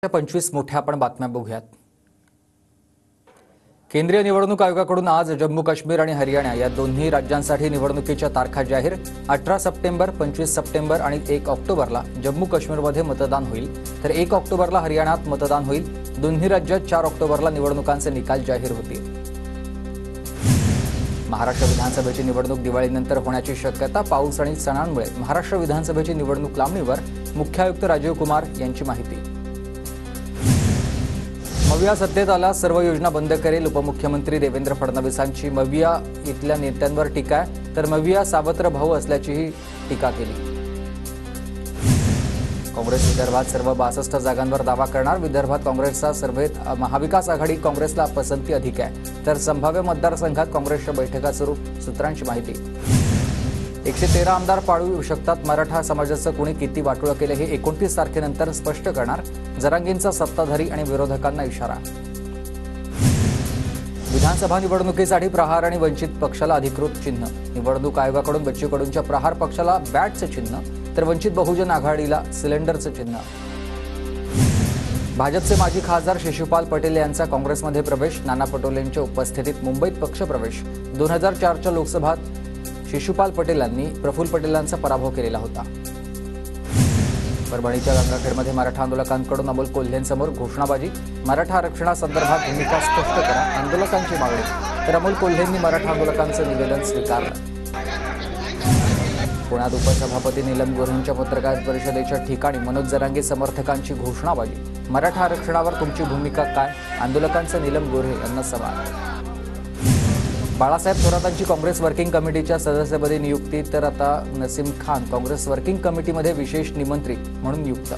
25 मोठ्या आपण बातम्या बघूयात। केंद्रीय निवडणूक आयोगाकडून आज जम्मू काश्मीर आणि हरियाणा या दोन्ही राज्यांसाठी निवडणुकीच्या तारखा जाहीर। 18 सप्टेंबर, 25 सप्टेंबर आणि 1 ऑक्टोबरला जम्मू काश्मीरमध्ये मतदान होईल, तर 1 ऑक्टोबरला हरियाणात मतदान होईल। दोन्ही राज्यात 4 ऑक्टोबरला निवडणुकांचे निकाल जाहीर होतील। महाराष्ट्र विधानसभेची निवडणूक दिवाळीनंतर होण्याची शक्यता। पाऊस आणि सणांमुळे महाराष्ट्र विधानसभेची निवडणूक लांबणीवर। मुख्य आयुक्त राजीव कुमार यांची माहिती। मविया सत्तेत आला, सर्व योजना बंद करेल। उपमुख्यमंत्री देवेंद्र फडणवीसांची मविया इथल्या नेत्यांवर टीका आहे, तर मविया सावत्र भाऊ असल्याचीही टीका केली। काँग्रेस विदर्भात सर्व 62 जागांवर दावा करणार। विदर्भात काँग्रेसचा सर्व्हेत महाविकास आघाडी काँग्रेसला पसंती अधिक आहे, तर संभाव्य मतदारसंघात काँग्रेसच्या बैठका सुरू। सूत्रांची माहिती। 113 आमदार पाळू शकतात। मराठा समाजाचं कोणी किती वाटोळं केलं हे 29 तारखेनंतर स्पष्ट करणार। जरांगींचा सत्ताधारी आणि विरोधकांना इशारा। विधानसभा निवडणुकीसाठी प्रहार आणि वंचित पक्षाला अधिकृत चिन्ह। निवडणूक आयोगाकडून बच्चू कडूंच्या प्रहार पक्षाला बॅटचं चिन्ह, तर वंचित बहुजन आघाडीला सिलेंडरचं चिन्ह। भाजपचे माजी खासदार शिशुपाल पटेल यांचा काँग्रेसमध्ये प्रवेश। नाना पटोलेंच्या उपस्थितीत मुंबईत पक्षप्रवेश। 2004च्या लोकसभेत शिशुपाल पटेलांनी प्रफुल्ल पटेलांचा पराभव केलेला होता। परभणीच्या गंगाखेडमध्ये मराठा आंदोलकांकडून अमोल कोल्हेंसमोर घोषणाबाजी। मराठा आरक्षणासंदर्भात भूमिका स्पष्ट करा, आंदोलकांची मागणी। तर अमोल कोल्हेंनी मराठा आंदोलकांचं निवेदन स्वीकारलं। पुण्यात उपसभापती नीलम गोऱ्हेंच्या पत्रकार परिषदेच्या ठिकाणी मनोज जरांगे समर्थकांची घोषणाबाजी। मराठा आरक्षणावर तुमची भूमिका काय, आंदोलकांचं नीलम गोऱ्हे यांना सवाल। बाळासाहेब थोरातांची काँग्रेस वर्किंग कमिटीच्या सदस्यपदी नियुक्ती, तर आता नसीम खान काँग्रेस वर्किंग कमिटीमध्ये विशेष निमंत्रित म्हणून नियुक्त।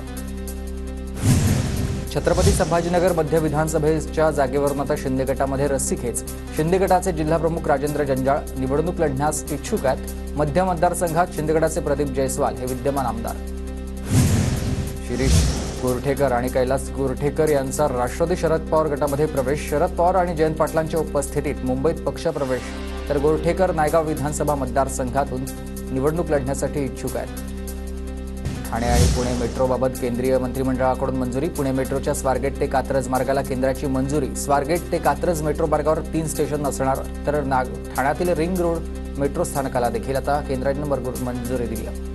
छत्रपती संभाजीनगर मध्य विधानसभेच्या जागेवरून आता शिंदे गटामध्ये रस्सीखेच। शिंदे गटाचे जिल्हाप्रमुख राजेंद्र जंजाळ निवडणूक लढण्यास इच्छुक आहेत। मध्य मतदारसंघात शिंदे गटाचे प्रदीप जयस्वाल हे विद्यमान आमदार। शिरीष गोरठेकर आणि कैलास गोरठेकर यांचा राष्ट्रवादी शरद पवार गटामध्ये प्रवेश। शरद पवार आणि जयंत पाटलांच्या उपस्थितीत मुंबईत पक्षप्रवेश, तर गोरठेकर नायगाव विधानसभा मतदारसंघातून निवडणूक लढण्यासाठी इच्छुक आहेत। ठाणे आणि पुणे मेट्रोबाबत केंद्रीय मंत्रिमंडळाकडून मंजुरी। पुणे मेट्रोच्या स्वारगेट ते कात्रज मार्गाला केंद्राची मंजुरी। स्वारगेट ते कात्रज मेट्रो मार्गावर 3 स्टेशन असणार, तर ठाण्यातील रिंग रोड मेट्रो स्थानकाला देखील आता केंद्राने मंजुरी दिली आहे।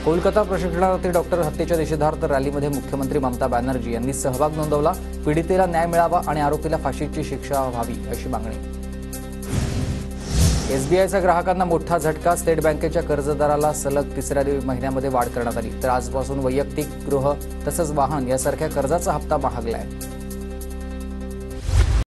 कोलकाता प्रशिक्षणार्थी डॉक्टर हत्येच्या निषेधार्थ रॅलीमध्ये मुख्यमंत्री ममता बॅनर्जी यांनी सहभाग नोंदवला। पीडितेला न्याय मिळावा आणि आरोपीला फाशीची शिक्षा व्हावी अशी मागणी। एसबीआयच्या ग्राहकांना मोठा झटका। स्टेट बँकेच्या कर्जदाराला सलग 3ऱ्या महिन्यामध्ये वाढ करण्यात आली, तर आजपासून वैयक्तिक, गृह तसंच वाहन यासारख्या कर्जाचा हप्ता महागलाय।